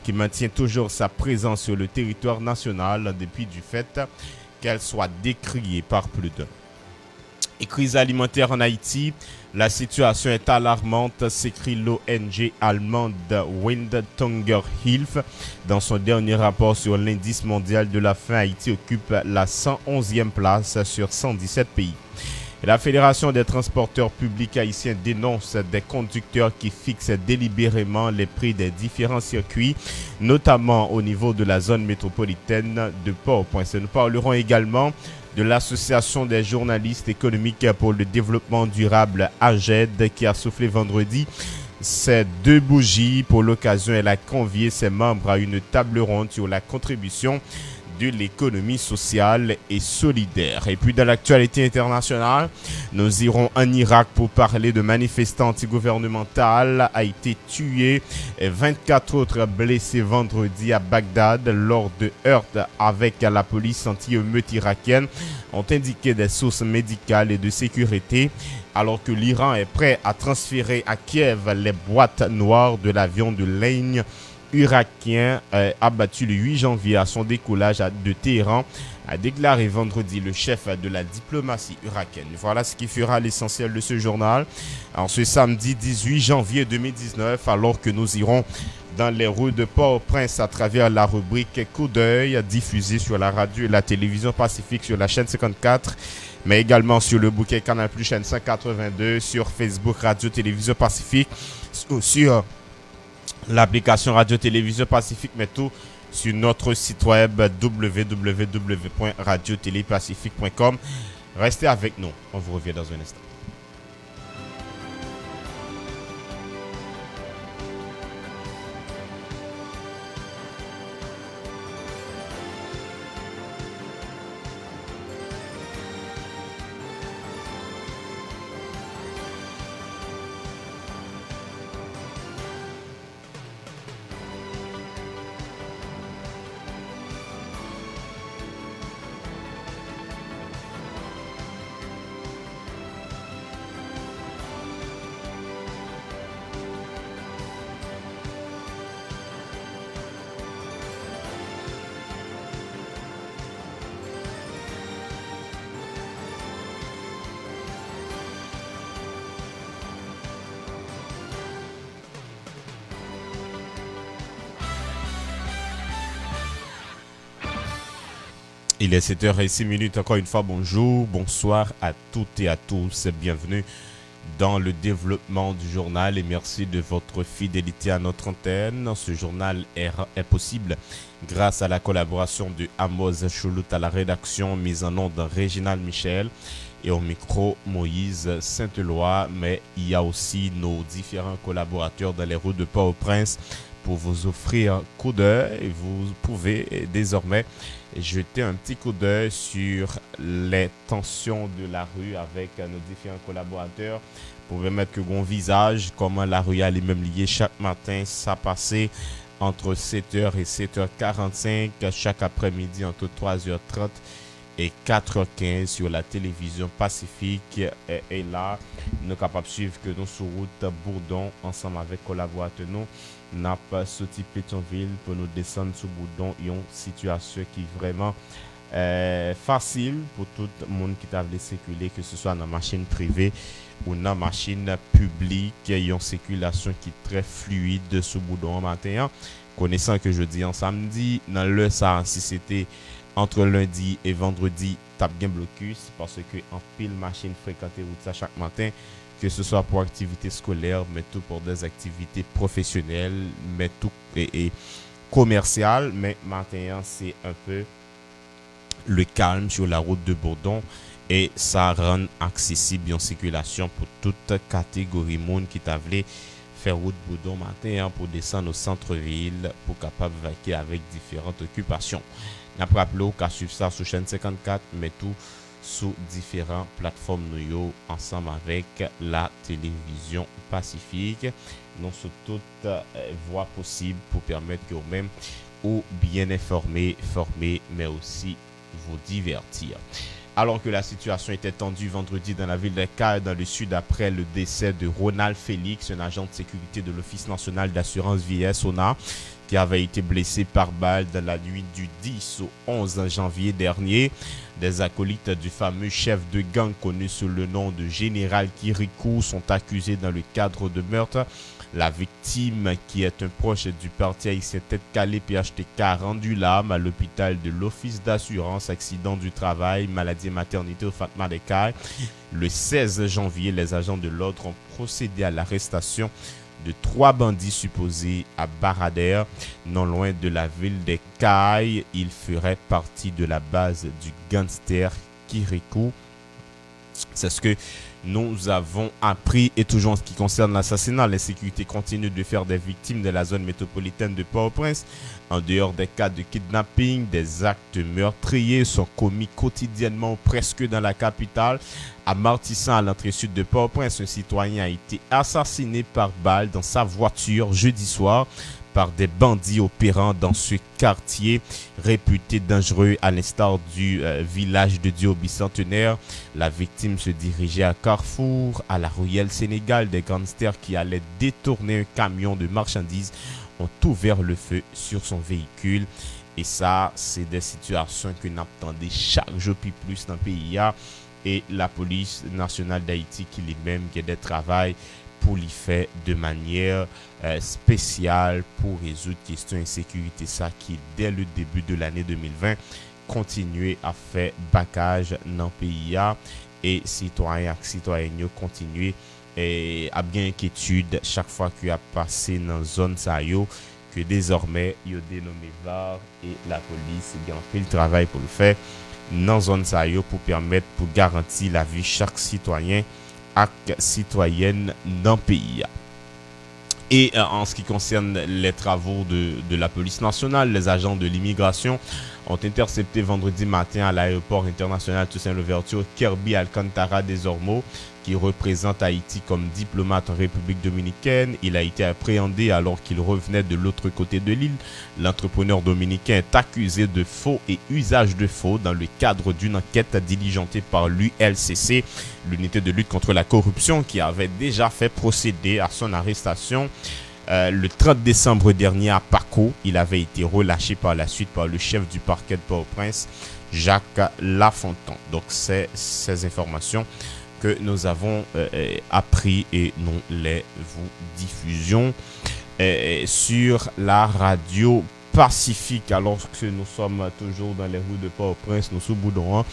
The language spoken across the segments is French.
qui maintient toujours sa présence sur le territoire national en dépit du fait qu'elle soit décriée par plus d'un. Et crise alimentaire en Haïti, la situation est alarmante, s'écrit l'ONG allemande Windtonger Hilfe. Dans son dernier rapport sur l'indice mondial de la faim, Haïti occupe la 111e place sur 117 pays. Et la Fédération des transporteurs publics haïtiens dénonce des conducteurs qui fixent délibérément les prix des différents circuits, notamment au niveau de la zone métropolitaine de Port-au-Prince. Nous parlerons également de l'Association des journalistes économiques pour le développement durable AGED qui a soufflé vendredi ses 2 bougies. Pour l'occasion, elle a convié ses membres à une table ronde sur la contribution de l'économie sociale et solidaire. Et puis dans l'actualité internationale, nous irons en Irak pour parler de manifestants antigouvernementaux. A été tué et 24 autres blessés vendredi à Bagdad lors de heurts avec la police anti-émeute irakienne, ont indiqué des sources médicales et de sécurité, alors que l'Iran est prêt à transférer à Kiev les boîtes noires de l'avion de ligne irakien abattu le 8 janvier à son décollage de Téhéran, a déclaré vendredi le chef de la diplomatie irakienne. Voilà ce qui fera l'essentiel de ce journal. En ce samedi 18 janvier 2019, alors que nous irons dans les rues de Port-au-Prince à travers la rubrique Coup d'œil diffusée sur la radio et la télévision Pacifique sur la chaîne 54, mais également sur le bouquet Canal Plus chaîne 182, sur Facebook Radio Télévision Pacifique, sur l'application Radio Télévision Pacifique, mais tout sur notre site web www.radiotélépacifique.com. Restez avec nous, on vous revient dans un instant. Il est 7h06, encore une fois, bonjour, bonsoir à toutes et à tous, bienvenue dans le développement du journal et merci de votre fidélité à notre antenne. Ce journal est possible grâce à la collaboration de Amos Choulout à la rédaction, mise en onde de Réginald Michel et au micro Moïse Saint-Éloi, mais il y a aussi nos différents collaborateurs dans les rues de Port-au-Prince pour vous offrir un coup d'œil et vous pouvez désormais jeter un petit coup d'œil sur les tensions de la rue avec nos différents collaborateurs. Vous pouvez mettre que bon visage, comment la rue elle est même liée chaque matin, ça passait entre 7h et 7h45, chaque après-midi entre 3h30 et 4h15 sur la télévision Pacifique. Et là, nous sommes capables de suivre que nous sur route Bourdon, ensemble avec collaborateurs, nous n'a pas sorti Pétionville pour nous descendre sous Bourdon. Il y a une situation qui est vraiment facile pour tout le monde qui t'a voulu circuler, que ce soit dans la machine privée ou dans la machine publique. Il y a une circulation qui est très fluide sous Bourdon en matin. Connaissant que jeudi en samedi, dans le ça, si c'était entre lundi et vendredi, tape bien blocus parce que en pile machine fréquenter route ça chaque matin, que ce soit pour activités scolaires, mais tout pour des activités professionnelles, mais tout et commerciales. Mais maintenant, c'est un peu le calme sur la route de Bourdon et ça rend accessible en circulation pour toute catégorie monde qui t'a voulu faire route Bourdon matin pour descendre au centre-ville pour capable vaquer avec différentes occupations. N'a pas rappelé qu'à suivre ça sur chaîne 54, mais tout sous différentes plateformes nous ensemble avec la télévision Pacifique. Nous sur toutes voies possibles pour permettre que vous-même ou bien informer, former, mais aussi vous divertir. Alors que la situation était tendue vendredi dans la ville de Caille, dans le sud, après le décès de Ronald Félix, un agent de sécurité de l'Office national d'assurance vieillesse, ONA, qui avait été blessé par balle dans la nuit du 10 au 11 janvier dernier. Des acolytes du fameux chef de gang connu sous le nom de Général Kirikou sont accusés dans le cadre de meurtre. La victime, qui est un proche du parti haïtien Tête Calée PHTK, a rendu l'âme à l'hôpital de l'Office d'assurance accident du travail, maladie et maternité au Fatma des Cailles. Le 16 janvier, les agents de l'ordre ont procédé à l'arrestation de 3 bandits supposés à Baradère, non loin de la ville des Cailles. Ils feraient partie de la base du gangster Kirikou. C'est ce que nous avons appris. Et toujours en ce qui concerne l'assassinat, l'insécurité continue de faire des victimes de la zone métropolitaine de Port-au-Prince. En dehors des cas de kidnapping, des actes meurtriers sont commis quotidiennement ou presque dans la capitale. À Martissan, à l'entrée sud de Port-au-Prince, un citoyen a été assassiné par balle dans sa voiture jeudi soir par des bandits opérant dans ce quartier réputé dangereux, à l'instar du village de Dieu bicentenaire. La victime se dirigeait à Carrefour, à la Royale Sénégal. Des gangsters qui allaient détourner un camion de marchandises ont ouvert le feu sur son véhicule. Et ça, c'est des situations que nous attendons chaque jour plus dans le pays. Et la police nationale d'Haïti qui lui-même qui a des travail pour l'y faire de manière spéciale pour résoudre questions d'insécurité. Ça qui, dès le début de l'année 2020, continuer à faire bacage dans le pays et citoyens et citoyennes continuer à bien inquiétude chaque fois qu'il a passé dans la zone ça que désormais il a dénommé VAR et la police a fait le travail pour le faire dans la zone ça pour permettre pour garantir la vie de chaque citoyen et citoyenne dans le pays. Et en ce qui concerne les travaux de la police nationale, les agents de l'immigration ont intercepté vendredi matin à l'aéroport international Toussaint-Louverture Kirby Alcantara des Ormeaux, qui représente Haïti comme diplomate en République dominicaine. Il a été appréhendé alors qu'il revenait de l'autre côté de l'île. L'entrepreneur dominicain est accusé de faux et usage de faux dans le cadre d'une enquête diligentée par l'ULCC, l'unité de lutte contre la corruption, qui avait déjà fait procéder à son arrestation le 30 décembre dernier à Paco. Il avait été relâché par la suite par le chef du parquet de Port-au-Prince, Jacques Lafontaine. Donc c'est ces informations que nous avons appris et nous les vous diffusions sur la radio Pacifique, alors que nous sommes toujours dans les rues de Port-au-Prince, nous sous Boudon,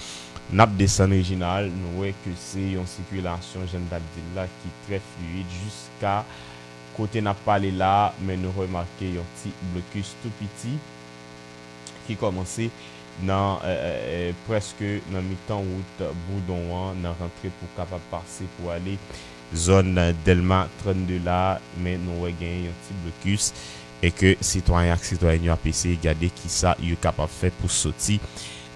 Nap descend original, nous voyons que c'est une circulation, Jeanne d'Abdillah, qui est très fluide jusqu'à côté n'a pas là, mais nous remarquons un petit blocus tout petit qui commençait dans presque dans mi-temps route Boudon, dans rentrée pour capable passer pour aller zone Delma 32 là, mais nous avons gagné un petit blocus et que citoyens et citoyennes ont PC regarder qui ça est capable de faire pour sortir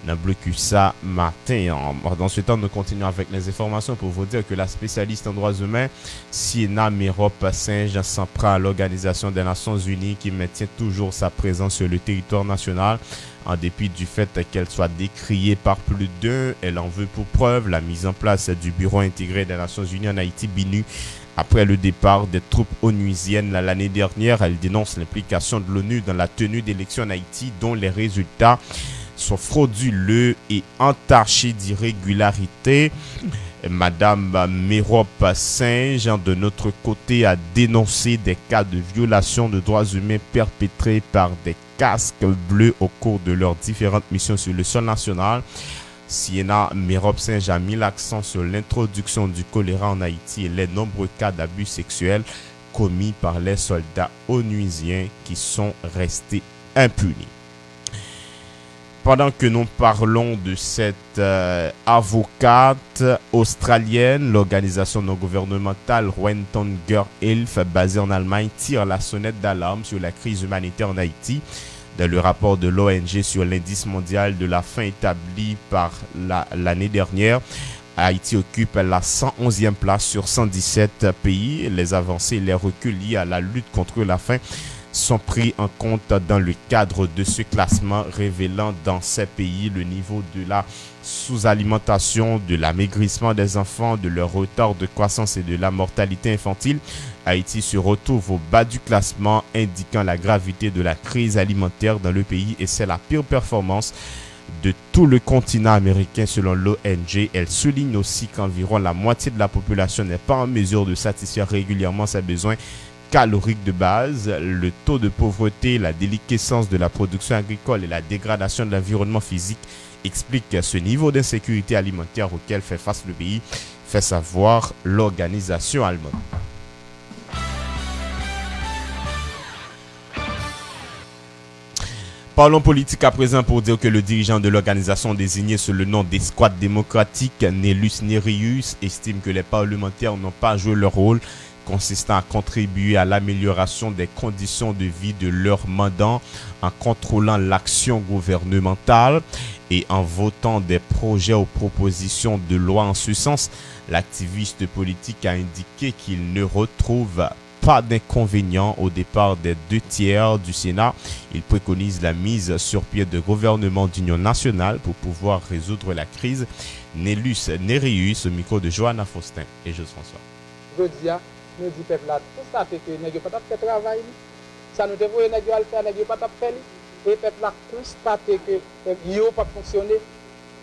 dans le blocus ça matin. Dans ce temps, nous continuons avec les informations pour vous dire que la spécialiste en droits humains Siena Merop Saint-Jean s'en prend à l'Organisation des Nations Unies qui maintient toujours sa présence sur le territoire national en dépit du fait qu'elle soit décriée par plus d'un. Elle en veut pour preuve la mise en place du Bureau intégré des Nations Unies en Haïti, BINU. Après le départ des troupes onusiennes l'année dernière, elle dénonce l'implication de l'ONU dans la tenue d'élections en Haïti dont les résultats sont frauduleux et entachés d'irrégularités. Madame Merop Saint-Jean, de notre côté, a dénoncé des cas de violation de droits humains perpétrés par des casques bleus au cours de leurs différentes missions sur le sol national. Siena Merop Saint-Jean a mis l'accent sur l'introduction du choléra en Haïti et les nombreux cas d'abus sexuels commis par les soldats onusiens qui sont restés impunis. Pendant que nous parlons de cette avocate australienne, l'organisation non gouvernementale Renton Girl Health, basée en Allemagne, tire la sonnette d'alarme sur la crise humanitaire en Haïti. Dans le rapport de l'ONG sur l'indice mondial de la faim établi par l'année dernière, Haïti occupe la 111e place sur 117 pays. Les avancées et les reculs liés à la lutte contre la faim sont pris en compte dans le cadre de ce classement, révélant dans ces pays le niveau de la sous-alimentation, de l'amaigrissement des enfants, de leur retard de croissance et de la mortalité infantile. Haïti se retrouve au bas du classement, indiquant la gravité de la crise alimentaire dans le pays, et c'est la pire performance de tout le continent américain selon l'ONG. Elle souligne aussi qu'environ la moitié de la population n'est pas en mesure de satisfaire régulièrement ses besoins caloriques de base. Le taux de pauvreté, la déliquescence de la production agricole et la dégradation de l'environnement physique expliquent ce niveau d'insécurité alimentaire auquel fait face le pays, fait savoir l'organisation allemande. Parlons politique à présent pour dire que le dirigeant de l'organisation désigné sous le nom d'Escouade démocratique, Nélus Nérius, estime que les parlementaires n'ont pas joué leur rôle consistant à contribuer à l'amélioration des conditions de vie de leurs mandants en contrôlant l'action gouvernementale et en votant des projets ou propositions de loi en ce sens. L'activiste politique a indiqué qu'il ne retrouve pas d'inconvénient au départ des 2/3 du Sénat. Il préconise la mise sur pied de gouvernement d'union nationale pour pouvoir résoudre la crise. Nélus Nérius, au micro de Johanna Faustin et Joseph François. Je dis, nous dit peuple là, constater que nous pas fait travail. Ça nous devrait nous le faire, nous pas fait. Et peuple là constater que yo pas fonctionné.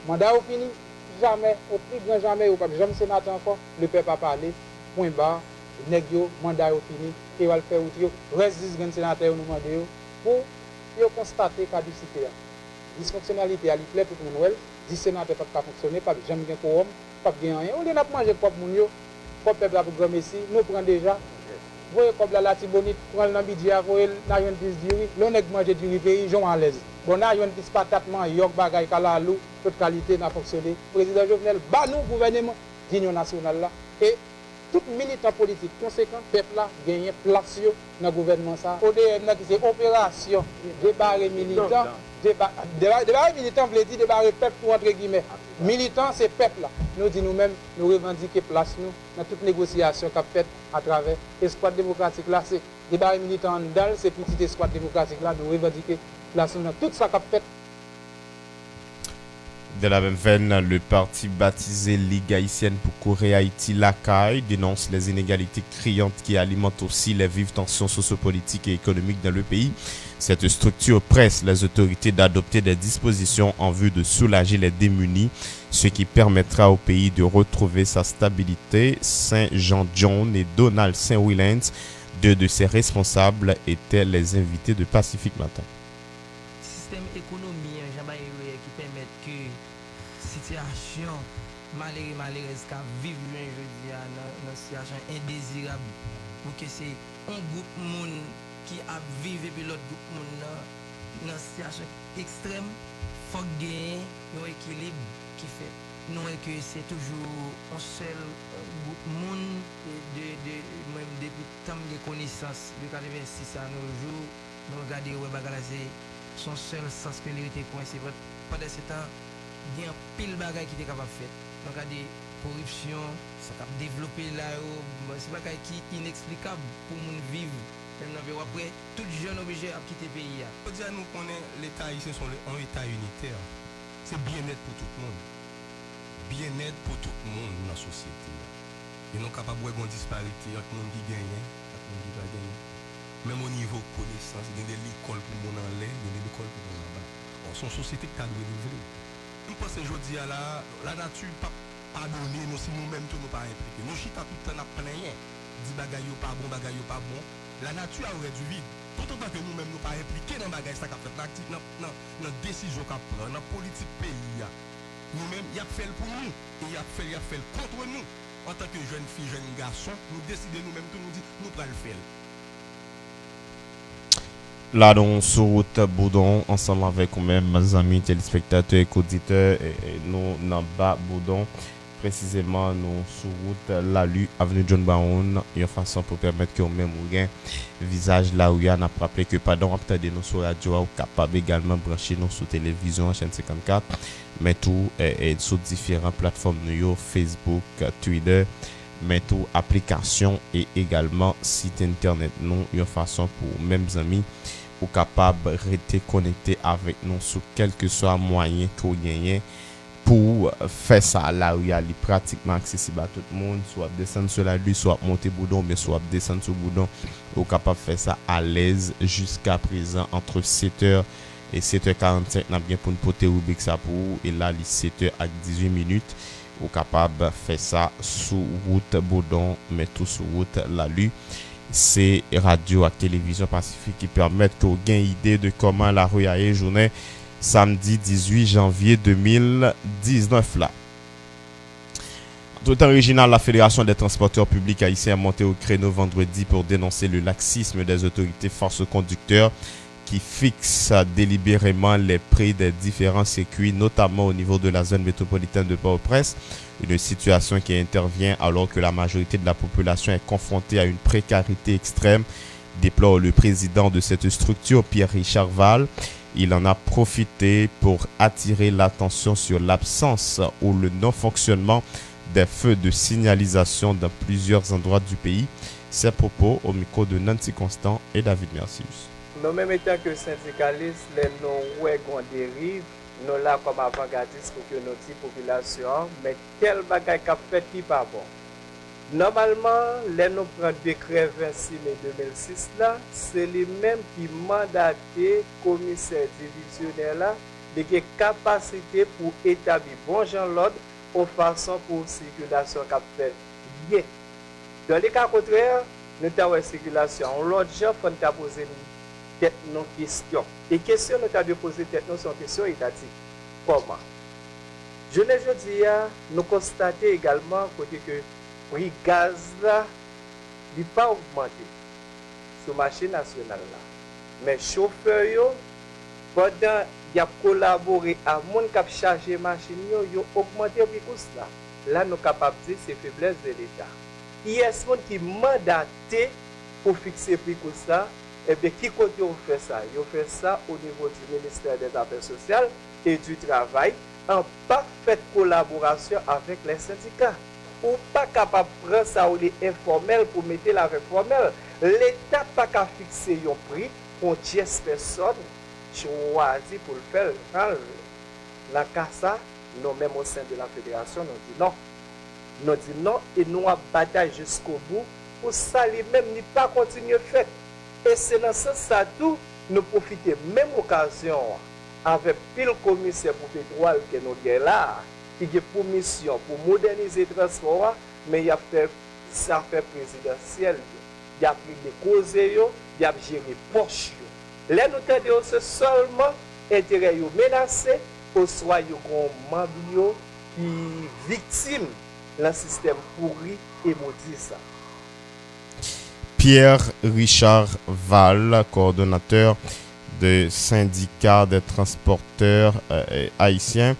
Mandat au fini, jamais au plus grand jamais ou pas jamais sénateur encore, le peuple a parlé. Point barre. Nèg yo mandat yo fini et va le faire outil yo reste 10 grands sénateurs nous demander pour yo constater caducité dysfonctionnalité à plaît tout le monde 10 sénateurs pas fonctionner pas jamais gain quorum pas gain rien on les n'a manger propre moun yo propre peuple programme ici nous prend déjà voyez comme la tibonite prend dans budget voyez na yon pis diri l'on nèg manger du pays jon à l'aise bon na yon pis patate man yok bagay kala lou toute qualité n'a fonctionné président Jovenel ba nous gouvernement d'union nationale là et tout militant politique conséquent, peuple là gagne place dans le gouvernement ça. ODM qui c'est opération débarrer militant, débarrer militant veut dire débarrer peuple pour entre guillemets. Militant c'est peuple là. Nous dit nous-mêmes nous revendiquer place nous dans toute négociation qu'a faite à travers l'escouade démocratique là c'est débarrer militant dans c'est petite escouade démocratique là nous revendiquer place nous dans tout ça qu'a fait. De la même veine, le parti baptisé Ligue haïtienne pour Corée Haïti, l'ACAI, dénonce les inégalités criantes qui alimentent aussi les vives tensions sociopolitiques et économiques dans le pays. Cette structure presse les autorités d'adopter des dispositions en vue de soulager les démunis, ce qui permettra au pays de retrouver sa stabilité. Saint-Jean John et Donald Saint-Willens, deux de ses responsables, étaient les invités de Pacifique Matin. Système économique qui permet que situation malheureuse qu'a vivre aujourd'hui dans une situation indésirable pour que c'est un groupe monde qui a vécu puis l'autre groupe monde dans une situation extrême faut gagner un équilibre qui fait non que c'est toujours un seul groupe monde de même depuis tant de connaissances de 86 à nos jours nous regarder ouais bagala c'est son seul sens que l'était coincé pendant ce temps il y a un pile bagaille qui est capable de faire. Donc, il y a des corruptions, ça a développé là, c'est pas qui inexplicable pour nous vivre. Après, tout jeune obligé à quitter le pays. Nous connaissons l'État haïtien sont un État unitaire. C'est bien-être pour tout le monde. Bien-être pour tout le monde dans la société. Ils sont capables de voir une disparité entre les gens qui gagnent et les gens qui ne gagnent pas. Même au niveau connaissance, il y a des écoles pour les gens en l'air, il y a des écoles pour les gens en bas. C'est une société qui a dû renouveler. Nous pensons aujourd'hui à la nature pas pardonner nous si nous-mêmes tout nous pas impliqués. Nous chita tout le temps à plaindre, dit bagaille pas bon, bagaille pas bon. La nature aurait dû vivre. Tout autant que nous-mêmes nous pas impliqués dans bagaille ça qu'a fait dans décision qu'a prend, dans politique pays. Nous-mêmes y a fait pour nous et y a fait contre nous. En tant que jeune fille, jeune garçon, nous décidons nous-mêmes tout nous dit nous pas le faire. Là, donc, sur route Boudon, ensemble avec nous-mêmes, mes amis téléspectateurs et auditeurs, et nous, dans bas Boudon, précisément, nous, sur route Lalu, avenue John Brown, une façon pour permettre que nous-mêmes, nous ayons visage là où il y a, n'a rappelé que, pardon, attendez nous sur radio, ou capable également brancher nous sur télévision, chaîne 54, mais tout, et sur différentes plateformes, Facebook, Twitter, mettre application et également site internet nous une façon pour mêmes amis ou capable de rester connecté avec nous sur quel que soit moyen qu'on gagne pour faire ça là où il y a pratiquement accessible à tout le monde, soit descendre sur la rue, soit monter boudon, mais soit descendre sur boudon, ou capable de faire ça à l'aise jusqu'à présent entre 7h et 7h45 n'a bien pour une poter rubrique ça pour et là les 7h à 18 minutes ou capable de faire ça sous route boudon mais tout sous route la rue. C'est radio à télévision Pacifique qui permettent qu'on ait une idée de comment la rue a une journée samedi 18 janvier 2019 là. Tout original, la Fédération des transporteurs publics haïtiens a monté au créneau vendredi pour dénoncer le laxisme des autorités force conducteurs qui fixent délibérément les prix des différents circuits, notamment au niveau de la zone métropolitaine de Port-au-Prince. Une situation qui intervient alors que la majorité de la population est confrontée à une précarité extrême, déplore le président de cette structure, Pierre-Richard Val. Il en a profité pour attirer l'attention sur l'absence ou le non-fonctionnement des feux de signalisation dans plusieurs endroits du pays. Ces propos au micro de Nancy Constant et David Mercius. Nous, même étant que syndicalistes, nous avons dérive, nous là comme avant-gardistes pour que notre population, mais quel bagage qu'a fait qui pas bon. Normalement, les nous prend décret 26 mai 2006 là, c'est les mêmes qui mandaté commissaire divisionnaire là, de capacité pour établir bon genre l'ordre aux façons pour circulation qu'a fait. Yeah. Dans les cas contraires, nous avons une circulation. L'autre gens faut nous poser tête nos questions. Et questions nous avons posé tête nos sont questions étatiques. Comment? Je ne dis nous constatons également que prix gaz là, il pas augmenté sur le marché national là. Mais chauffeurs pendant y a collaboré à monde qui a chargé machine yo augmenté le prix là. Là nous capable dire c'est faiblesse de l'État. Il y a ce monde qui mandaté pour fixer le prix ça. Et bien qui côté on fait ça? On fait ça au niveau du ministère des Affaires sociales et du Travail en parfaite collaboration avec les syndicats. Ou pas capable de prendre ça ou les informels pour mettre la formelle. L'État pas qu'à fixer un prix pour 10 personnes choisi pour le faire. Dans le cas ça, nous-mêmes au sein de la fédération, nous disons non. Nous disons non et nous avons bataille jusqu'au bout pour ça lui-même n'y pas continuer faire. Et c'est dans ce sens tout nous profiter même occasion avec pile commissaire pour pétrole que nous avons là, qui a pour mission pour moderniser le transport, mais il a fait ça fait présidentiel. Il a pris des causes, il a géré Porsche. Là, nous avons seulement intérêt menacé, ou soit il y a un membre qui victime d'un système pourri et maudit ça. Pierre-Richard Val, coordonnateur de syndicat des transporteurs haïtiens,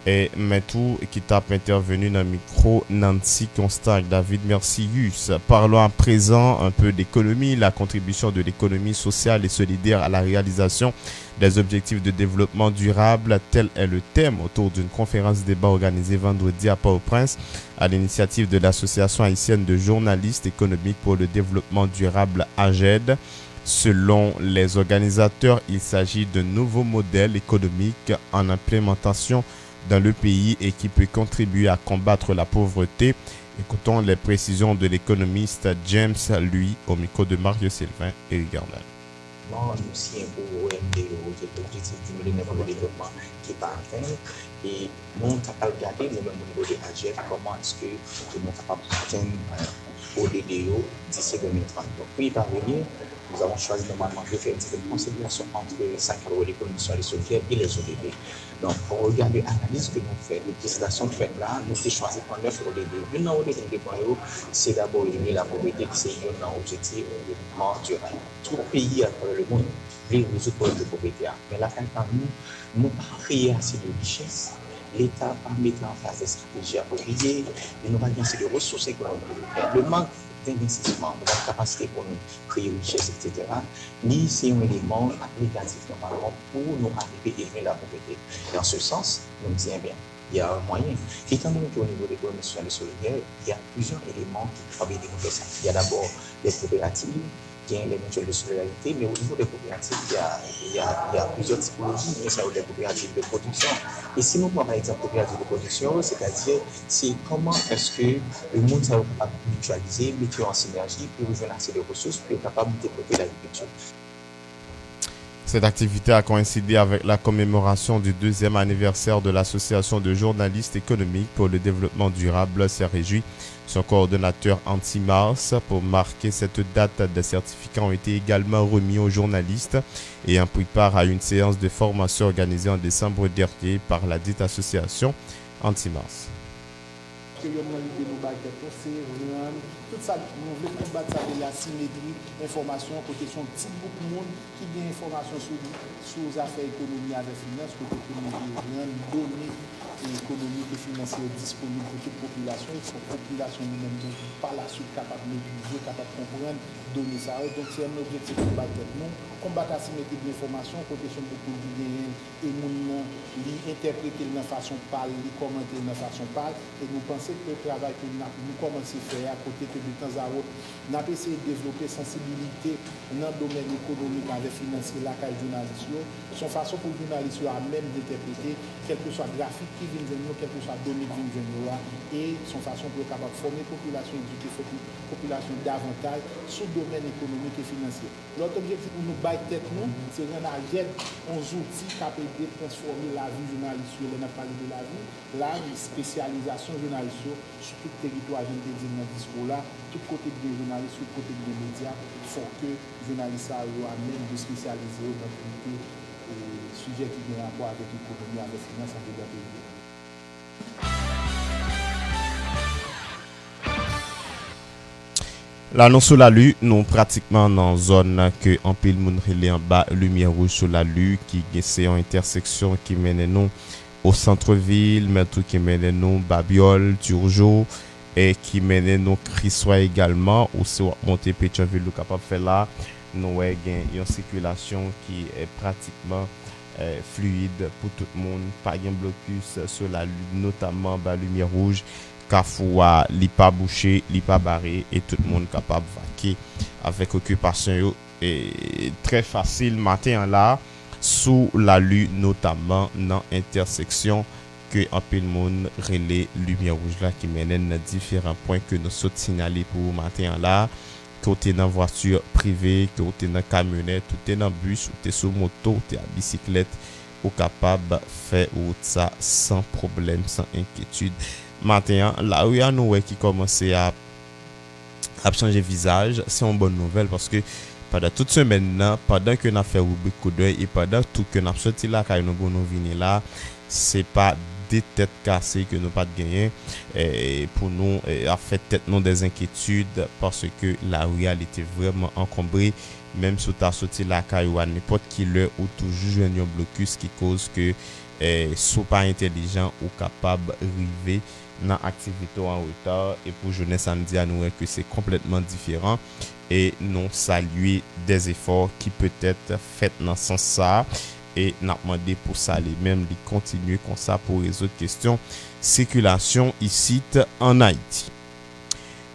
et Metou qui tape intervenu dans le micro Nancy Constant avec David Mercius. Parlons à présent un peu d'économie, la contribution de l'économie sociale et solidaire à la réalisation des objectifs de développement durable, tel est le thème autour d'une conférence débat organisée vendredi à Port-au-Prince à l'initiative de l'Association haïtienne de journalistes économiques pour le développement durable AGED. Selon les organisateurs, il s'agit d'un nouveau modèle économique en implémentation dans le pays et qui peut contribuer à combattre la pauvreté. Écoutons les précisions de l'économiste James, lui, au micro de Mario Sylvain et Rigardel. Nous sommes pour l'objectif du millénaire pour le développement qui n'est pas atteint. Et nous sommes capables de regarder, nous-mêmes au niveau de l'AGF, comment est-ce que nous sommes capables d'atteindre ODDO d'ici 2030. Donc, pour y parvenir, nous avons choisi normalement de faire une certaine conciliation entre 5 euros d'économie sociale et solidaire et les ODD. Donc, pour regarder l'analyse que nous faisons, les législations que nous faisons là, nous avons choisi pour 9 ODD. Une ODD, c'est d'abord éliminer la pauvreté, qui est un objectif de développement durable. Tout pays à travers le monde veut résoudre le problème de pauvreté. Mais la fin par nous, nous pas créer assez de richesse. L'État va mettre en place des stratégies appropriées et nous avons assez de ressources économiques. Le manque d'investissement, de la capacité pour nous créer richesse, etc., ni c'est un élément applicatif normalement pour nous arriver à éliminer la pauvreté. Dans ce sens, nous disons bien, il y a un moyen. Étant donné qu'au niveau des commissions solidaires, il y a plusieurs éléments qui peuvent développer ça. Il y a d'abord les coopératives, qui ont les mutuelles de solidarité, mais au niveau des coopératives, il y a plusieurs typologies. Il y a des coopératives de production. Et si nous prenons par exemple coopérative de production, c'est-à-dire c'est comment est-ce que le monde est capable de mutualiser, mettre en synergie pour rejoindre assez de ressources pour être capable de développer l'agriculture. Cette activité a coïncidé avec la commémoration du 2e anniversaire de l'Association de journalistes économiques pour le développement durable. S'est réjoui son coordonnateur anti-Mars. Pour marquer cette date, des certificats ont été également remis aux journalistes et ont pris part à une séance de formation organisée en décembre dernier par la dite association anti-Mars. Tout ça, nous voulons combattre l'asymétrie, l'information, côté son petit groupe de monde qui a information sur les affaires économiques avec finance, côté rien données économiques et financières disponibles pour toute population. Il faut que la population nous-mêmes par la suite capable de l'utiliser, capable de comprendre, donner ça. Donc c'est un objectif de combattre l'asymétrie de l'information, côté son beaucoup de et nous interpréter de façon pâle, commenter de façon pâle, et nous pensons que le travail que nous commençons à faire à côté que de temps à autre, nous avons essayé de développer sensibilité dans le domaine économique avec financier, la caille journaliste, son façon pour les journalistes à même d'interpréter, quel que soit graphique qui vient de nous, quel que soit donné qui vient de nous, et son façon pour être capable de former la population, éduquer la population davantage sur le domaine économique et financier. L'autre objectif pour nous battre tête, c'est de agir aux outils capables de transformer la vie journaliste, on a parlé de la vie, la spécialisation journaliste sur tout le territoire, je l'ai dit dans le discours là, tout côté des journalistes, tout côté des médias, il faut que les journalistes soient même de spécialiser dans les sujets qui ont rapport avec l'économie, avec la finance, avec le pays. Là, nous sur la lue, nous pratiquement dans une zone que en pile moun relé en bas, lumière rouge sur la lue, qui est une intersection qui mène nous au centre-ville, mais tout qui mène nous Babiole, Turgeau, et qui mène nous Crissois également, ou si on monte Pétionville, nous capable de faire là, nous avons une circulation qui est pratiquement fluide pour tout le monde, pas de blocus sur la lue, notamment bas lumière rouge. Kafoua, li pas bouché, li pas barré et tout le monde capable de vaquer avec occupation et très facile matin là sous la lue notamment dans intersection que un peu de monde relais lumière rouge là qui mène à différents points que nous sommes signalés pour matin là côté dans voiture privée, côté dans camionnette, côté dans bus, côté sur moto, côté à bicyclette ou capable de faire route ça sans problème, sans inquiétude. Matin, là où il y a nous qui commence à changer visage, c'est une bonne nouvelle parce que pendant toute semaine, pendant que nous avons fait rubrique coup d'œil et pendant tout que nous avons sorti là, quand nous venons là, c'est pas des têtes cassées que nous pas gagner et pour nous a fait tête nous des inquiétudes parce que la réalité était vraiment encombrée, même si tu as sorti là quand n'importe qui l'heure ou toujours un blocus qui cause que soit pas intelligent ou capable d'arriver dans l'activité en retard et pour jeunesse on dit à nous que c'est complètement différent et nous saluer des efforts qui peut être fait dans ce sens ça et n'a demandé pour ça les mêmes de continuer comme ça pour résoudre questions circulation ici en Haïti.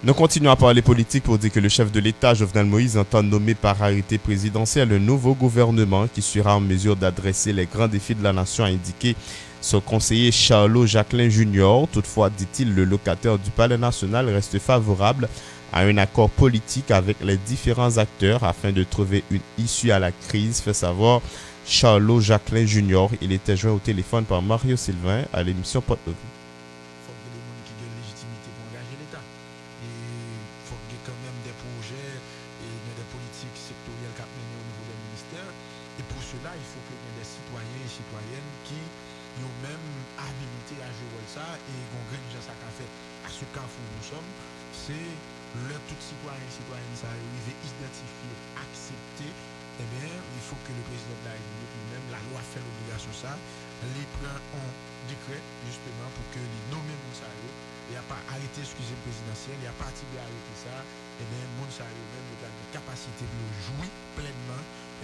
Nous continuons à parler politique pour dire que le chef de l'État, Jovenel Moïse, entend nommer par arrêté présidentiel un nouveau gouvernement qui sera en mesure d'adresser les grands défis de la nation, a indiqué son conseiller Charlot Jacquelin Junior. Toutefois, dit-il, le locataire du Palais national reste favorable à un accord politique avec les différents acteurs afin de trouver une issue à la crise, fait savoir Charlot Jacquelin Junior. Il était joint au téléphone par Mario Sylvain à l'émission Porte-Nouvelle.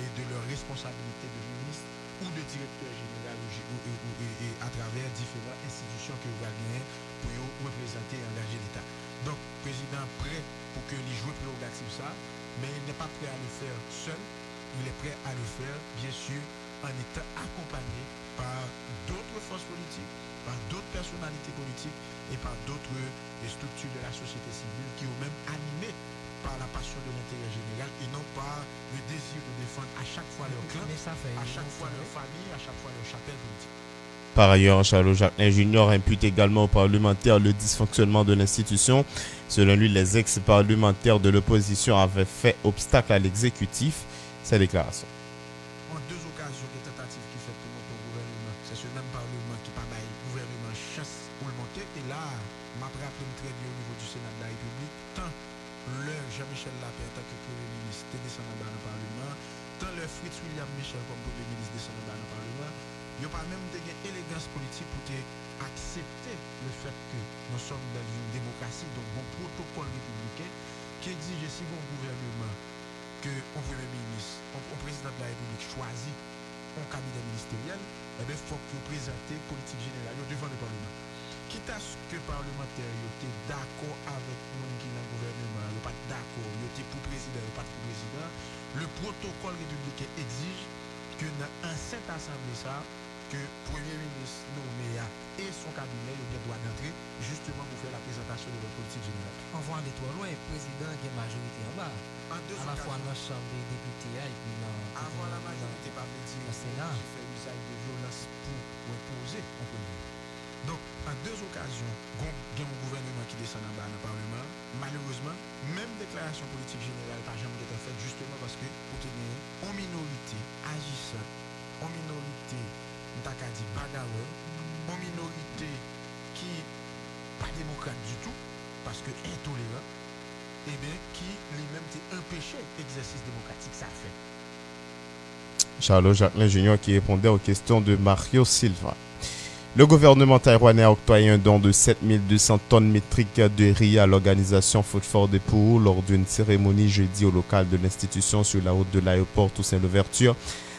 et de leur responsabilité de ministre ou de directeur général et à travers différentes institutions que vous allez gagner pour représenter et engager l'État. Donc, le président prêt pour que les joueurs prérogatifs ça, mais il n'est pas prêt à le faire seul. Il est prêt à le faire, bien sûr, en étant accompagné par d'autres forces politiques, par d'autres personnalités politiques et par d'autres structures de la société civile qui ont même animé par la passion de l'intérêt général et non par le désir de défendre à chaque fois leur clan, à chaque fois leur famille, à chaque fois leur chapelle politique. Par ailleurs, Charles Jacquelin Junior impute également aux parlementaires le dysfonctionnement de l'institution. Selon lui, les ex-parlementaires de l'opposition avaient fait obstacle à l'exécutif. Sa déclaration. En deux occasions de tentatives qui fait pour monter au gouvernement, c'est ce même parlement qui n'a pas eu gouvernement chasse pour le monter. Et là, m'a rappelé très bien au niveau du Sénat de la République, tant le Jean-Michel Lapierre, en tant que Premier ministre, était descendu dans le Parlement, tant le Fritz William Michel comme Premier ministre descendu dans le Parlement, il n'y a pas même de élégance politique pour accepter le fait que nous sommes dans une démocratie, donc un protocole républicain qui exige si bon gouvernement que un Premier ministre, un président de la République choisit un cabinet ministériel, eh bien, il faut que vous présentez politique générale devant le Parlement. Quitte à ce que les parlementaires soient d'accord avec le monde qui est dans le gouvernement, ils pas d'accord, ils sont pour président, ils pas pour président, le protocole républicain exige que dans cette assemblée, ça, que le Premier ministre nommé et son cabinet ont le droit d'entrer justement pour faire la présentation de leur politique générale. On voit aller trop loin, le président qui est majorité en bas. À la fois dans la Chambre des députés et puis dans avant la majorité, pas veut dire le Sénat. Qui fait usage de violence pour imposer un Premier ministre. Donc, en deux occasions, il y a un gouvernement qui descend en bas dans le Parlement. Malheureusement, même déclaration politique générale n'a jamais été faite justement parce que pour tenir une minorité agissante, une minorité dit bagarreur, une minorité qui n'est pas démocrate du tout, parce que intolérant, et bien qui lui-même t'est empêché l'exercice démocratique, ça fait. Charles Jacquelin Junior qui répondait aux questions de Mario Silva. Le gouvernement taïwanais a octroyé un don de 7200 tonnes métriques de riz à l'organisation Food for the Poor lors d'une cérémonie jeudi au local de l'institution sur la route de l'aéroport Toussaint-Louverture.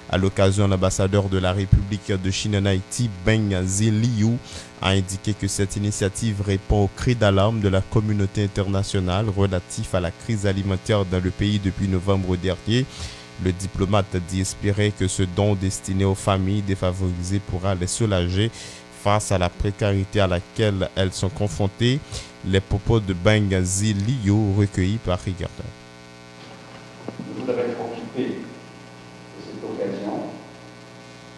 À l'occasion, l'ambassadeur de la République de Chine en Haïti, Beng Ziliu, a indiqué que cette initiative répond au cri d'alarme de la communauté internationale relatif à la crise alimentaire dans le pays depuis novembre dernier. Le diplomate dit espérer que ce don destiné aux familles défavorisées pourra les soulager face à la précarité à laquelle elles sont confrontées. Les propos de Beng Ziliu recueillis par Rigarda. Je voudrais profiter occasion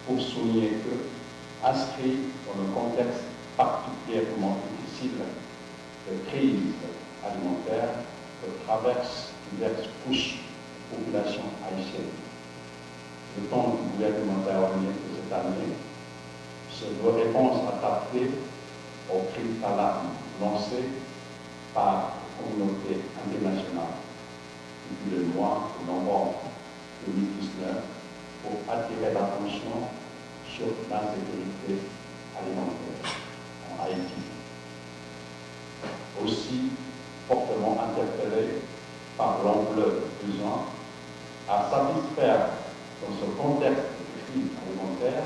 pour souligner que, inscrit dans un contexte particulièrement difficile de crise alimentaire que traverse diverses couches de la population haïtienne, le ton du gouvernement taïwanais de cette année se doit réponse adaptée aux cris d'alarme lancés par la communauté internationale depuis le mois de novembre 2019 pour attirer l'attention sur l'insécurité alimentaire en Haïti. Aussi fortement interpellé par l'ampleur du besoin à satisfaire dans ce contexte de crise alimentaire,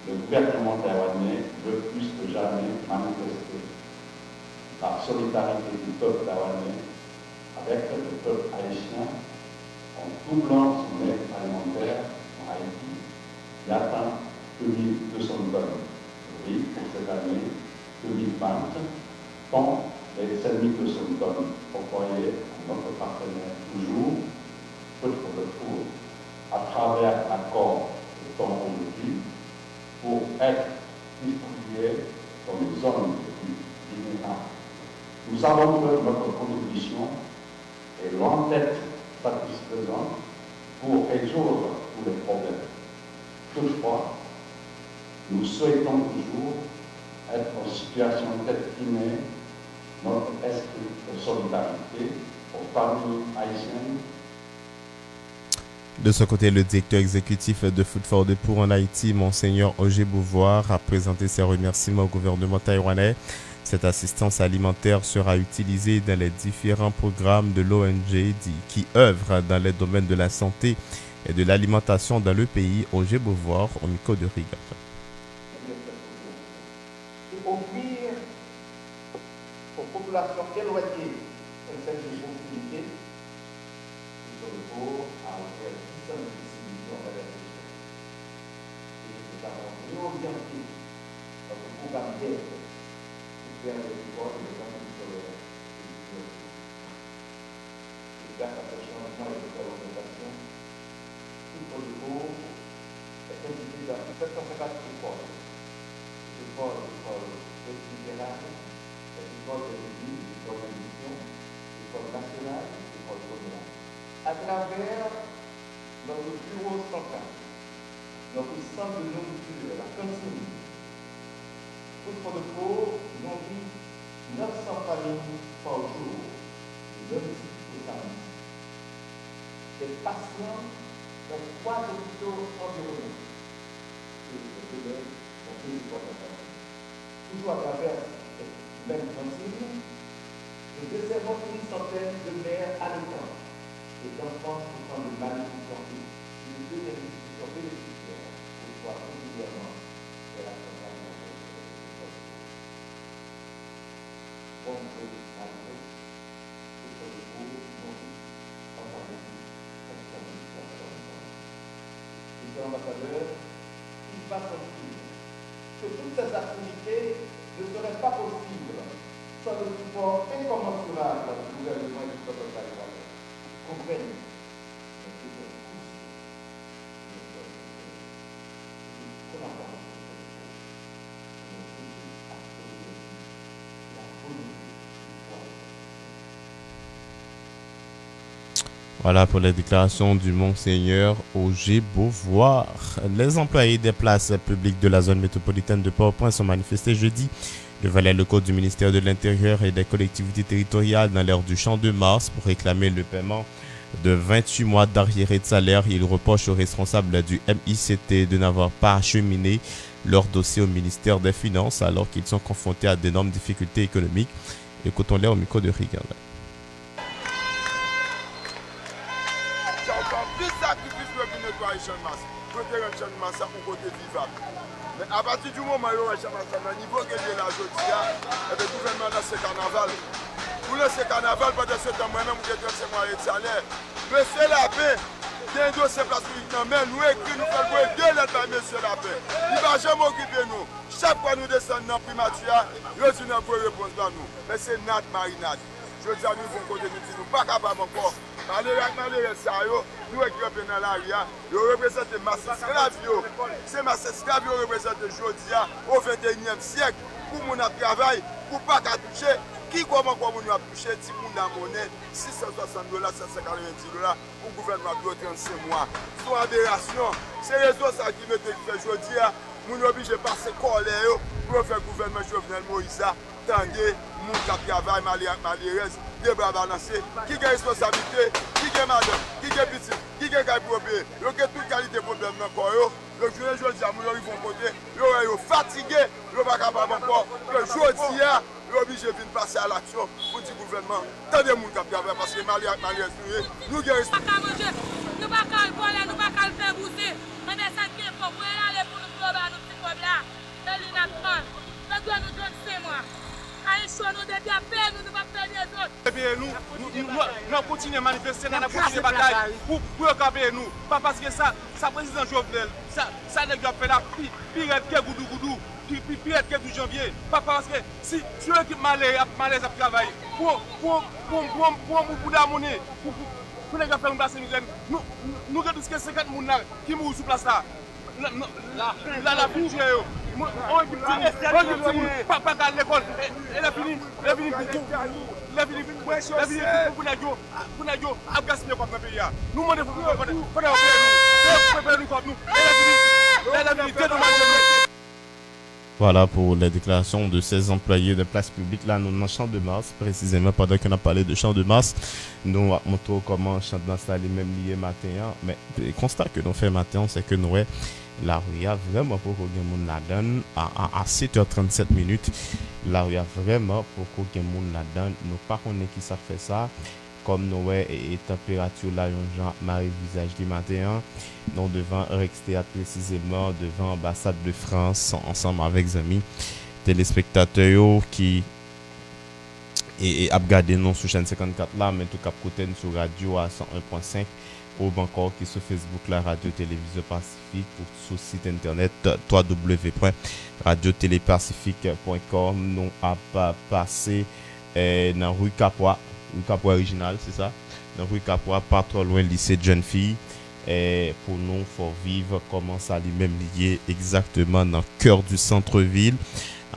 le gouvernement taïwanais veut plus que jamais manifester la solidarité du peuple taïwanais avec le peuple haïtien en doublant son aide alimentaire en Haïti, qui atteint 2200 tonnes de riz pour cette année 2020, tant les 5200 tonnes octroyées à notre partenaire toujours, Food for the Poor, à travers l'accord de temps aujourd'hui, pour être distribuées dans les zones les plus vulnérables. Nous savons que notre contribution est loin d'être satisfaisant pour résoudre tous les problèmes. Toutefois, nous souhaitons toujours être en situation d'exprimer notre esprit de solidarité aux familles haïtiennes. De son côté, le directeur exécutif de Food for the Poor en Haïti, Monseigneur Ogé Beauvoir, a présenté ses remerciements au gouvernement taïwanais. Cette assistance alimentaire sera utilisée dans les différents programmes de l'ONG qui œuvrent dans les domaines de la santé et de l'alimentation dans le pays, Roger Beauvoir, au micro de Riga. Et offrir aux populations éloignées une certaine possibilité de se retour à offrir différentes possibilités en valeur de vie. Et nous avons réorienté notre programme d'aide vers le support de l'économie scolaire. Et grâce à ce changement et cette orientation, tout le cours est indiqué dans 750 écoles. L'école réfrigérable, l'école de l'église, l'école de mission, l'école nationale, l'école communale. À travers notre bureau central, notre centre de nourriture, la cantine, pour le cours, nourrit 900 familles par jour, de lundi au samedi. Des patients dans 3 hôpitaux environnants. Toujours à travers cette même cantine, nous desservons une centaine de mères allaitantes et d'enfants souffrant de maladies chroniques. Nous deux institutions bénéficiaires reçoivent régulièrement de la campagne de la bon Dieu, malgré tout ce que vous nourrit en tant que administration. Monsieur l'ambassadeur, il va sortir que toutes ces activités ne seraient pas possibles sans le support incommensurable du gouvernement et du peuple taïwanais. Comprennent Voilà pour les déclarations du Monseigneur Roger Beauvoir. Les employés des places publiques de la zone métropolitaine de Port-au-Prince sont manifestés jeudi devant les locaux du ministère de l'Intérieur et des collectivités territoriales dans l'heure du Champ de Mars pour réclamer le paiement de 28 mois d'arriérés de salaire. Ils reprochent aux responsables du MICT de n'avoir pas acheminé leur dossier au ministère des Finances alors qu'ils sont confrontés à d'énormes difficultés économiques. Écoutons-les au micro de Riga. Mais à partir du moment où il y a un niveau que j'ai là aujourd'hui, le gouvernement a ce carnaval. Pour ce carnaval, pendant ce temps, moi-même, je suis mois de salaire. Monsieur Lapin, il y a un dossier place publique, mais nous écrivons, nous faisons 2 lettres à Monsieur Lapin. Il ne va jamais occuper nous. Chaque fois que nous descendons dans le primature, il y a une bonne réponse dans nous. Mais c'est Nat Marinade. Je dis à nous, nous ne sommes pas capables encore. Nous écrivons dans l'arrière, nous représentons masse esclave. C'est masse esclave qui représente aujourd'hui au 21e siècle. Pour mon travail, pour ne pas toucher, qui comment nous a touché, si nous avons monnaie, $660, $790 pour le gouvernement de 35 mois. C'est une aberration. C'est les réseaux qui me fait aujourd'hui. Nous sommes obligés de passer colère pour faire le gouvernement Jovenel Moïse. Tandis mon travail malheureuse, des bras balancés, qui a responsabilité, qui a madame, qui a petit, qui a propre, il y a toute qualité de problème dans le corps. Le jour aujourd'hui, ils vont voter, ils sont fatigués, ils ne sont pas capables encore. Le jour d'hier, ils sont obligés de passer à l'action pour le gouvernement. Tandis mon travail parce que malheureuse, nous avons responsabilité. Nous ne pouvons pas voler, nous ne pouvons pas faire bousser. On est senti pour nous aller pour nous trouver nos petits problèmes. Et nous n'attendons. Nous devons nous donner 6 mois. Nous devons faire, nous ne devons pas faire des autres. Nous continuons à manifester, nous continuons à batailler pour camper nous. Pas parce que ça président Jovenel, ça n'est pas fait la pire que Goudou, pire que du janvier. Pas parce que si l'équipe malaise à travailler, pour la monnaie, pour les gars faire une place, nous avons 50 personnes qui mourent sur place là. La bouche, on équipe pas à l'école. Elle a fini pour gaspiller comme un pays. Nous demandons pour nous. Voilà pour les déclarations de ces employés de place publique. Là, nous dans Champ de Mars, précisément pendant qu'on a parlé de Champ de Mars, nous montrons comment Champ de Mars est même lié matin. Mais le constat que nous faisons matin, c'est que nous la rue a vraiment pour qu'on la donne à 7h37 minutes. La rue a vraiment pour qu'on la donne. Nous pas connaît qui ça fait ça. comme nous et température là, Jean Marie visage du matin, nous devant Rex Théâtre précisément devant l'ambassade de France ensemble avec les amis téléspectateurs qui et à regarder nous sur chaîne 54 là, mais tout cap côté sur radio à 101.5 ou encore qui sur Facebook la Radio Télévision Pacifique ou sur site internet www.radiotélépacifique.com. Nous a passé dans rue Capois original, c'est ça, dans rue Capois, pas trop loin lycée de jeunes filles, pour nous faut vivre comment ça lui-même lié exactement dans le cœur du centre-ville,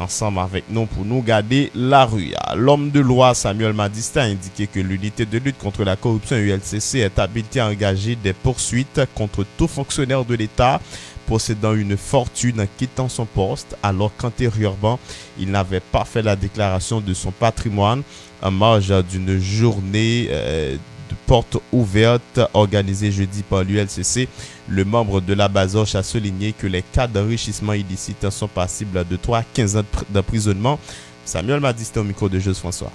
ensemble avec nous pour nous garder la rue. L'homme de loi Samuel Madista a indiqué que l'unité de lutte contre la corruption ULCC est habilitée à engager des poursuites contre tout fonctionnaire de l'État possédant une fortune en quittant son poste alors qu'antérieurement il n'avait pas fait la déclaration de son patrimoine en marge d'une journée de porte ouverte organisée jeudi par l'ULCC. Le membre de la Bazoche a souligné que les cas d'enrichissement illicite sont passibles de 3 à 15 ans d'emprisonnement. Samuel Madista au micro de Joseph François.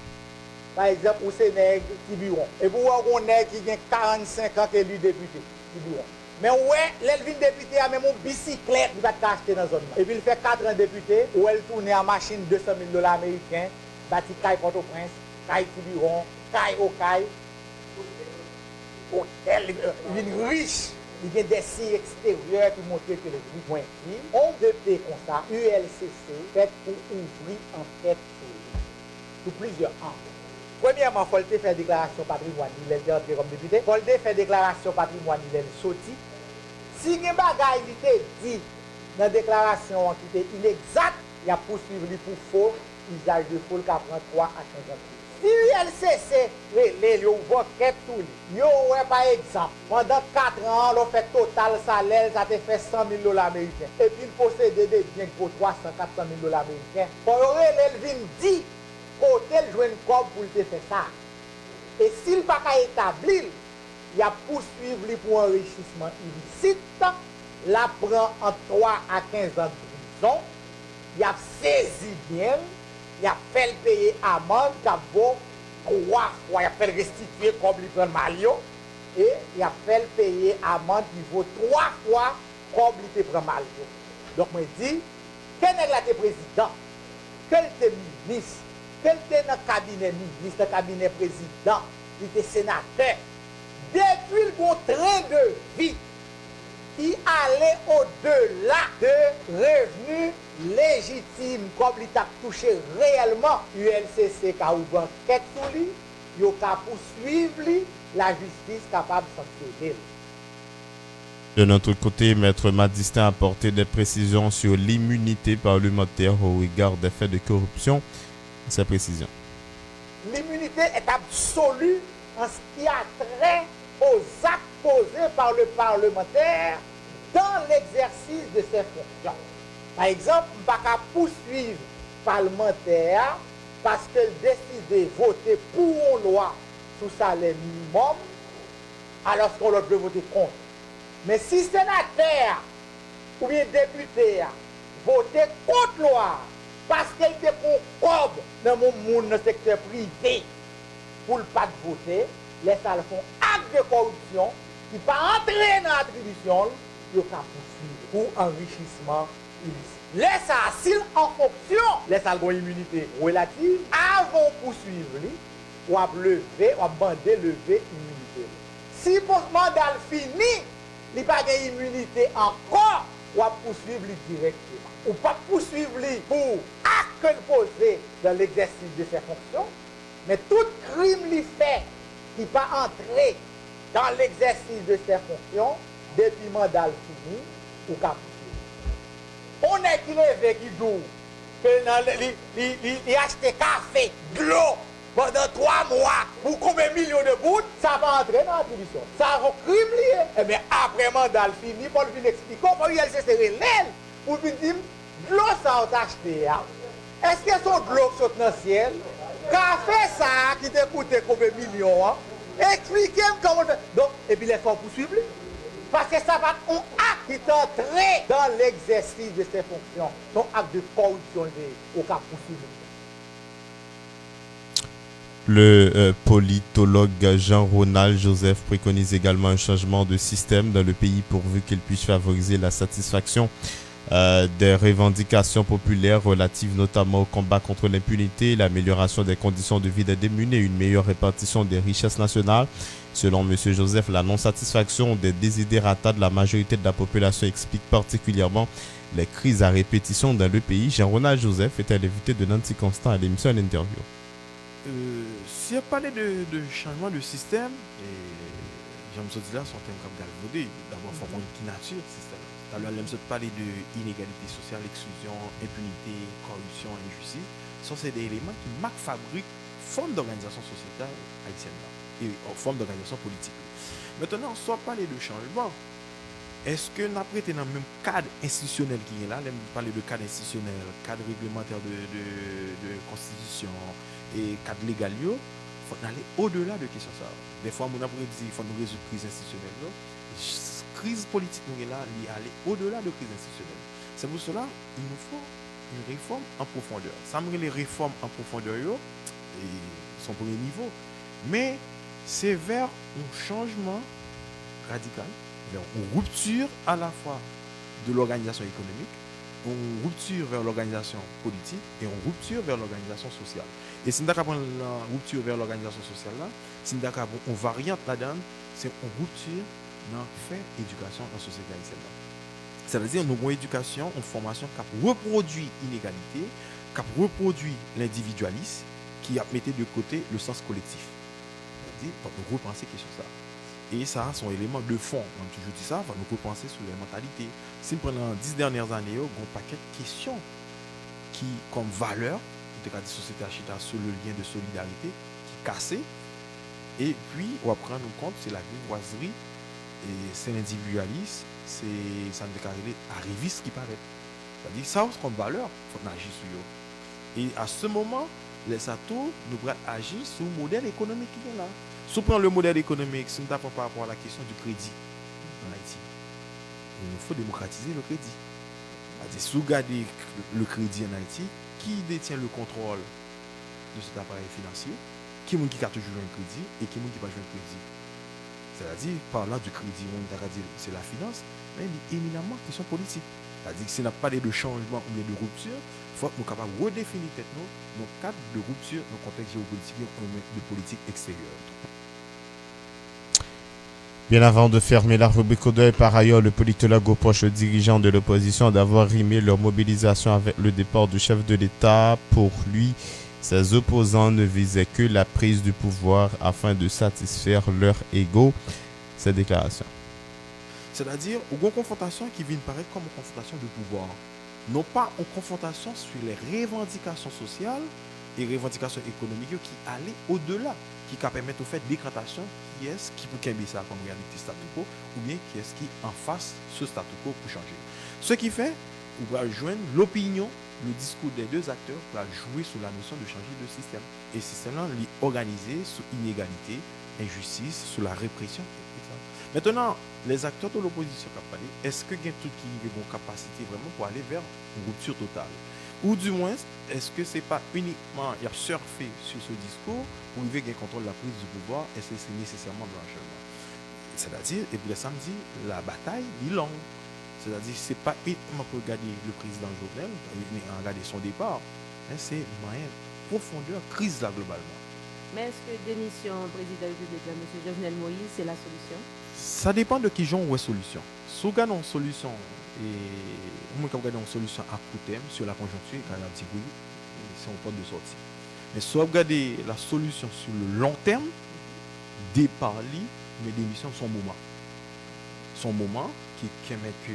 Par exemple, où c'est nègre Tiburon. Et pour voir un nègre qui a 45 ans qui est élu député Tiburon. Mais ouais, l'Elvin député a même une bicyclette qui va acheter dans la zone. Et puis il fait 4 ans député, où elle tourne en machine $200,000 américains, bâti Caille Port-au-Prince, Caille Tiburon, Caille Okaï. Hôtel, il est riche. Il y a des signes extérieurs qui montrent que le prix pointu. On depuis comme ça, ULCC fait pour ouvrir en fait sur plusieurs angles. Premièrement, il faut faire déclaration patrimoine, il est entré comme député. Il faut faire déclaration patrimoine, il est sorti. Si il y a des bagages qui dit dans la déclaration qui est inexact, il y a poursuivre pour faux, usage de faux qui prend 3 à 5 ans. Si l'ULCC, les voquettes tout, par exemple, pendant 4 ans, l'on fait total salaire, ça te fait $100,000 américains. Et puis il possède des biens pour 300-400,000 $ américains. Pour l'Elvin dit, côté le joint corps pour te faire ça. Et s'il pas établir, il y a poursuivre pour enrichissement illicite, la prend en 3 à 15 ans de prison, il a saisi bien. Il a fait payer amende, il a vaut 3 fois, il a fait restituer comme il prend Malio, et il a fait payer amende qui vaut 3 fois comme il prend Malio. Donc, je dis, quel est le président, quel est le ministre, quel est le cabinet ministre, le cabinet président, il était sénateur, depuis le bon train de vie, qui allait au-delà de revenus légitimes, comme il a touché réellement ULCC qui a ouvert enquête sur lui, il a poursuivre la justice capable de sanctionner. De notre côté, Maître Madistin a apporté des précisions sur l'immunité parlementaire au regard des faits de corruption. Ces précisions. L'immunité est absolue en ce qui a trait aux actes posés par le parlementaire dans l'exercice de ses fonctions. Par exemple, on ne peut pas poursuivre le parlementaire parce qu'il décide de voter pour une loi sous salaire minimum, alors qu'on doit voter contre. Mais si sénateur ou bien député voter contre la loi parce qu'il était pour cob dans mon monde, dans le secteur privé, pour ne pas voter, les salles font acte de corruption qui va entrer dans l'attribution, ils vont poursuivre pour enrichissement illicite. Les salles, s'ils en fonction, les salles ont immunité relative, avant poursuivre, ou à lever, ou à bander, lever immunité. Si votre mandat fini, il n'y a pas d'immunité encore, ou à poursuivre directement. Ou pas poursuivre pour acte posé dans l'exercice de ses fonctions, mais tout crime lui fait qui va entrer dans l'exercice de ses fonctions depuis mandat fini ou qu'à poursuivre. On est qui levé qui dit qu'il a acheté café, de l'eau, pendant 3 mois, pour combien de millions de bouts, ça va entrer dans l'attribution. Ça a un crime lié. Et bien après mandat fini, Paul vient expliquer comment il s'est serré l'aile pour lui dire, de l'eau ça a acheté. Est-ce que son de l'eau saute dans le ciel? Café ça qui t'a coûté combien de millions? Expliquez-moi comment on fait. Donc, et puis les faut poursuivre. Parce que ça va être un acte qui est entré dans l'exercice de ses fonctions. Son acte de corruption au cas poursuivre. Le politologue Jean-Ronald Joseph préconise également un changement de système dans le pays pourvu qu'il puisse favoriser la satisfaction des revendications populaires relatives notamment au combat contre l'impunité, l'amélioration des conditions de vie des démunis et une meilleure répartition des richesses nationales. Selon M. Joseph, la non-satisfaction des desiderata de la majorité de la population explique particulièrement les crises à répétition dans le pays. Jean-Ronald Joseph était l'invité de Nancy Constant à l'émission L'Interview. Si on parlait de changement de système, j'aime ça dire là, son thème comme galvaudé, d'abord, il faut qu'on ait nature ce système. Tout à l'heure, j'aime parler de inégalité sociale, exclusion, impunité, corruption, injustice. Ça, c'est des éléments qui fabriquent forme d'organisation sociétale haïtienne et forme d'organisation politique. Maintenant, soit parler de changement, est-ce que nous avons été dans le même cadre institutionnel qui est là, on parle de cadre institutionnel, cadre réglementaire de constitution et cadre légal, il faut aller au-delà de question ça. Des fois, on a dit qu'il faut nous résoudre la crise institutionnelle. Crise politique, nous est là, aller au-delà de crise institutionnelle. C'est pour cela qu'il nous faut une réforme en profondeur. Ça me les réformes en profondeur, et son premier niveau, mais c'est vers un changement radical, vers une rupture à la fois de l'organisation économique, une rupture vers l'organisation politique et une rupture vers l'organisation sociale. Et si nous avons une rupture vers l'organisation sociale, si nous avons une variante là-dedans, c'est une rupture dans fait éducation dans la société haïtienne. C'est-à-dire nous avons une éducation, une formation qui reproduit l'inégalité, qui reproduit l'individualisme, qui a mis de côté le sens collectif. C'est-à-dire, il faut nous repenser sur ça. Et ça, son élément de fond. On a toujours dit ça, il faut nous repenser sur les mentalités. Si nous prenons les 10 dernières années, il y a un paquet de questions qui, comme valeur, de la société achita sur le lien de solidarité, qui est cassé. Et puis, on va prendre en compte, c'est la grivoiserie, et c'est l'individualisme, c'est ça nous déclaré arriviste qui paraît. C'est-à-dire, ça, comme valeur, il faut agir sur eux. Et à ce moment, les atos, nous devons agir sur le modèle économique qui est là. Si on prend le modèle économique, si nous tapons par rapport à la question du crédit en Haïti, il nous faut démocratiser le crédit. C'est-à-dire, si vous regardez le crédit en Haïti, qui détient le contrôle de cet appareil financier, qui est qui a toujours un crédit et qui est qui n'a pas joué un crédit. C'est-à-dire, parlant du crédit, on a dit c'est la finance, mais il est éminemment question politique. C'est-à-dire que si on n'a pas de changement ou de rupture, il faut que nous soyons capables de redéfinir nos cadres de rupture dans le contexte géopolitique et de politique extérieure. Bien avant de fermer la rubrique au deuil, par ailleurs, le politologue reproche aux dirigeants de l'opposition d'avoir rimé leur mobilisation avec le départ du chef de l'État. Pour lui, ses opposants ne visaient que la prise du pouvoir afin de satisfaire leur ego. Cette déclaration. C'est-à-dire, une confrontation qui vient paraître comme une confrontation de pouvoir. Non pas une confrontation sur les revendications sociales et revendications économiques qui allaient au-delà, qui permettent au fait d'écratation qui est-ce qui peut cambier ça comme réalité statu quo ou bien qui est-ce qui en face ce statu quo pour changer. Ce qui fait, on va joindre l'opinion, le discours des deux acteurs pour jouer sur la notion de changer de système. Et ce système-là, organisé sur inégalité, injustice, sur la répression. Maintenant, les acteurs de l'opposition qui ont parlé, est-ce qu'il y a tout qui ont une capacité vraiment pour aller vers une rupture totale? Ou du moins, est-ce que ce n'est pas uniquement, il y a surfé sur ce discours pour arriver à contrôle de la prise du pouvoir, est-ce que c'est nécessairement blanchiment? C'est-à-dire, et puis le samedi, la bataille est longue. C'est-à-dire, ce n'est pas uniquement pour regarder le président Jovenel, regarder son départ, mais c'est moyen profondeur, crise là globalement. Mais est-ce que démission président République, M. Jovenel Moïse, c'est la solution? Ça dépend de qui j'en ou solution. Si vous regardez une solution, et on peut regarder une solution à court terme sur la conjoncture, quand il y a un petit bruit, c'est un point de sortie. Mais si vous regardez la solution sur le long terme, départ, mes démissions sont moment. Son moment qui met que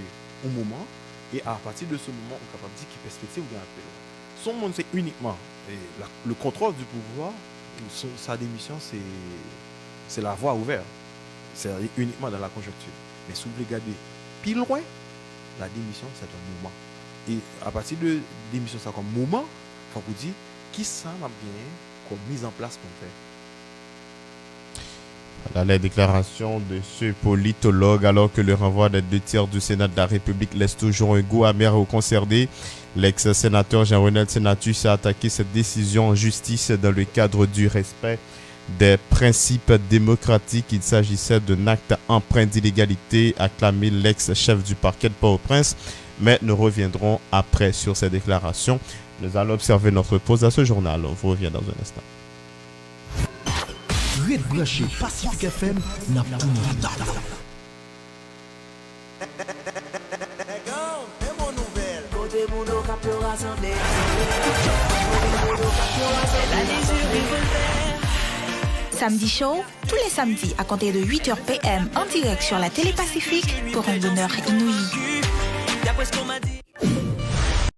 un moment, et à partir de ce moment, on est capable de dire qu'il perspective ou bien un peu loin. Son monde, c'est uniquement le contrôle du pouvoir, sa démission, c'est la voie ouverte. C'est uniquement dans la conjoncture. Mais si vous regardez plus loin, la démission, c'est un moment. Et à partir de démission, c'est comme moment, il faut vous dire qui ça m'a bien comme mise en place qu'on fait. Là, les déclarations de ce politologue, alors que le renvoi des 2/3 du Sénat de la République laisse toujours un goût amer aux concernés. L'ex-sénateur Jean-Renel Senatus a attaqué cette décision en justice dans le cadre du respect des principes démocratiques. Il s'agissait d'un acte empreint d'illégalité, a clamé l'ex-chef du parquet de Port-au-Prince. Mais nous reviendrons après sur ces déclarations. Nous allons observer notre pause à ce journal. On vous revient dans un instant. Red branché Pacific FM n'a pas Samedi Show, tous les samedis à compter de 8h PM en direct sur la télé Pacifique pour un bonheur inouï.